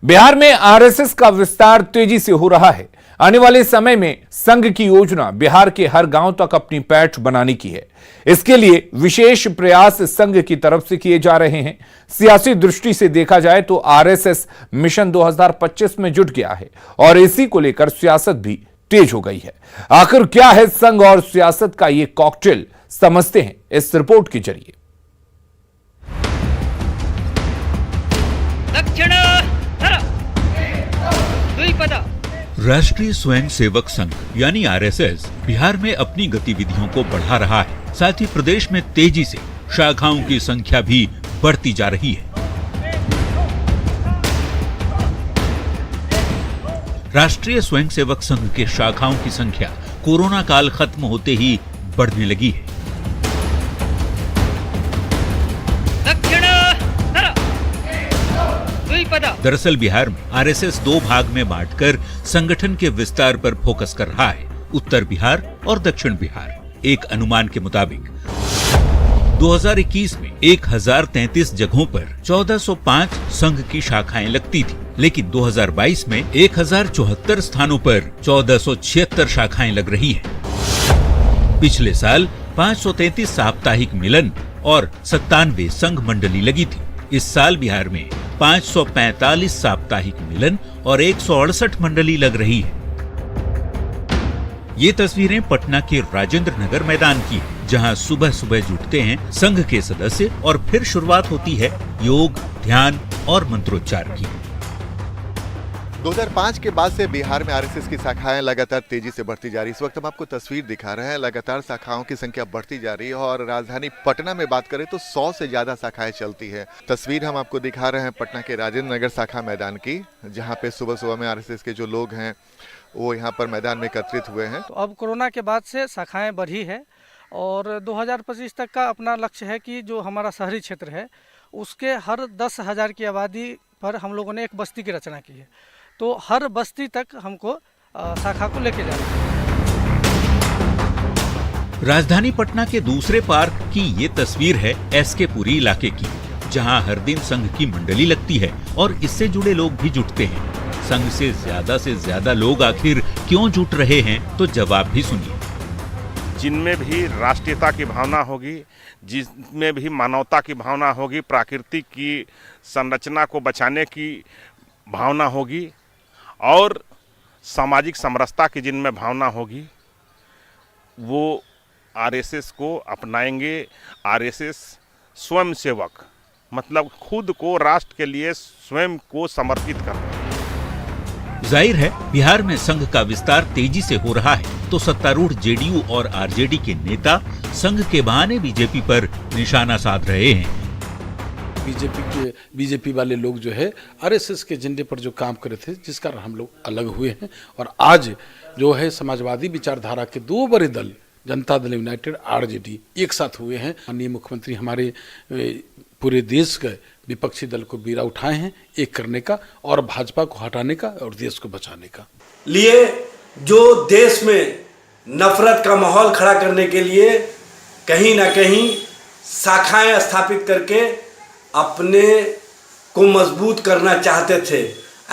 बिहार में आरएसएस का विस्तार तेजी से हो रहा है। आने वाले समय में संघ की योजना बिहार के हर गांव तक अपनी पैठ बनाने की है। इसके लिए विशेष प्रयास संघ की तरफ से किए जा रहे हैं। सियासी दृष्टि से देखा जाए तो आरएसएस मिशन 2025 में जुट गया है और इसी को लेकर सियासत भी तेज हो गई है। आखिर क्या है संघ और सियासत का ये कॉकटेल, समझते हैं इस रिपोर्ट के जरिए। राष्ट्रीय स्वयंसेवक संघ यानी आरएसएस बिहार में अपनी गतिविधियों को बढ़ा रहा है। साथ ही प्रदेश में तेजी से शाखाओं की संख्या भी बढ़ती जा रही है। राष्ट्रीय स्वयंसेवक संघ के शाखाओं की संख्या कोरोना काल खत्म होते ही बढ़ने लगी है। दरअसल बिहार में आरएसएस दो भाग में बांटकर संगठन के विस्तार पर फोकस कर रहा है, उत्तर बिहार और दक्षिण बिहार। एक अनुमान के मुताबिक 2021 में 1033 जगहों पर 1405 संघ की शाखाएं लगती थी, लेकिन 2022 में 1074 स्थानों पर 1476 शाखाएं लग रही हैं। पिछले साल 533 साप्ताहिक मिलन और 97 संघ मंडली लगी थी। इस साल बिहार में 545 साप्ताहिक मिलन और 168 मंडली लग रही है। ये तस्वीरें पटना के राजेंद्र नगर मैदान की है, जहां सुबह सुबह जुटते हैं संघ के सदस्य और फिर शुरुआत होती है योग, ध्यान और मंत्रोच्चार की। 2005 के बाद से बिहार में आरएसएस की शाखाएं लगातार तेजी से बढ़ती जा रही है। इस वक्त हम आपको तस्वीर दिखा रहे हैं, लगातार शाखाओं की संख्या बढ़ती जा रही है और राजधानी पटना में बात करें तो 100 से ज्यादा शाखाएं चलती है। तस्वीर हम आपको दिखा रहे हैं पटना के राजेंद्र नगर शाखा मैदान की, जहां पे सुबह सुबह में आरएसएस के जो लोग हैं वो यहाँ पर मैदान में एकत्रित हुए हैं। तो अब कोरोना के बाद से शाखाएं बढ़ी है और 2025 तक का अपना लक्ष्य है कि जो हमारा शहरी क्षेत्र है उसके हर 10,000 की आबादी पर हम लोगों ने एक बस्ती की रचना की है। तो हर बस्ती तक हमको शाखा को लेके जाना है। राजधानी पटना के दूसरे पार्क की ये तस्वीर है एसके पुरी इलाके की, जहां हर दिन संघ की मंडली लगती है और इससे जुड़े लोग भी जुटते हैं। संघ से ज्यादा लोग आखिर क्यों जुट रहे हैं, तो जवाब भी सुनिए। जिनमें भी राष्ट्रीयता की भावना होगी, जिसमें भी मानवता की भावना होगी, प्रकृति की संरचना को बचाने की भावना होगी और सामाजिक समरसता की जिनमें भावना होगी, वो आरएसएस को अपनाएंगे। आरएसएस स्वयंसेवक मतलब खुद को राष्ट्र के लिए स्वयं को समर्पित करना। जाहिर है बिहार में संघ का विस्तार तेजी से हो रहा है, तो सत्तारूढ़ जेडीयू और आरजेडी के नेता संघ के बहाने बीजेपी पर निशाना साध रहे हैं। बीजेपी वाले लोग जो है आरएसएस के एजेंडे पर जो काम करे थे, जिस कारण हम लोग अलग हुए हैं और आज जो है समाजवादी विचारधारा के दो बड़े दल जनता दल यूनाइटेड, आरजेडी एक साथ हुए हैं। माननीय मुख्यमंत्री हमारे पूरे देश के विपक्षी दल को बीड़ा उठाए हैं एक करने का और भाजपा को हटाने का और देश को बचाने का लिए, जो देश में नफरत का माहौल खड़ा करने के लिए कहीं ना कहीं शाखाएं स्थापित करके अपने को मजबूत करना चाहते थे।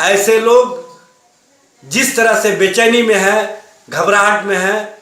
ऐसे लोग जिस तरह से बेचैनी में है, घबराहट में है,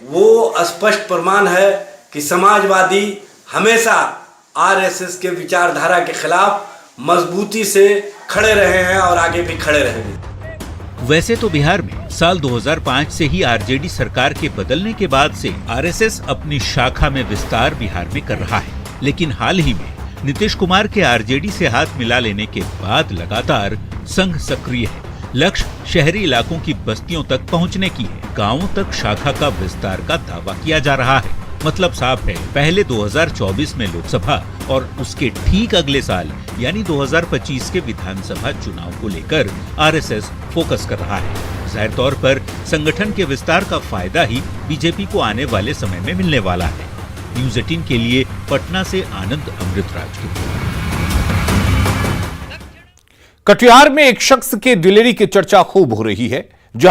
वो स्पष्ट प्रमाण है कि समाजवादी हमेशा आरएसएस के विचारधारा के खिलाफ मजबूती से खड़े रहे हैं और आगे भी खड़े रहेंगे। वैसे तो बिहार में साल 2005 से ही आरजेडी सरकार के बदलने के बाद से आरएसएस अपनी शाखा में विस्तार बिहार में कर रहा है, लेकिन हाल ही में नीतीश कुमार के आरजेडी से हाथ मिला लेने के बाद लगातार संघ सक्रिय है। लक्ष्य शहरी इलाकों की बस्तियों तक पहुंचने की है। गांवों तक शाखा का विस्तार का दावा किया जा रहा है। मतलब साफ है, पहले 2024 में लोकसभा और उसके ठीक अगले साल यानी 2025 के विधानसभा चुनाव को लेकर आरएसएस फोकस कर रहा है। जाहिर तौर पर संगठन के विस्तार का फायदा ही बीजेपी को आने वाले समय में मिलने वाला है। न्यूज़ 18 के लिए पटना से आनंद अमृतराज की रिपोर्ट। कटिहार में एक शख्स के दिलेरी की चर्चा खूब हो रही है, जहां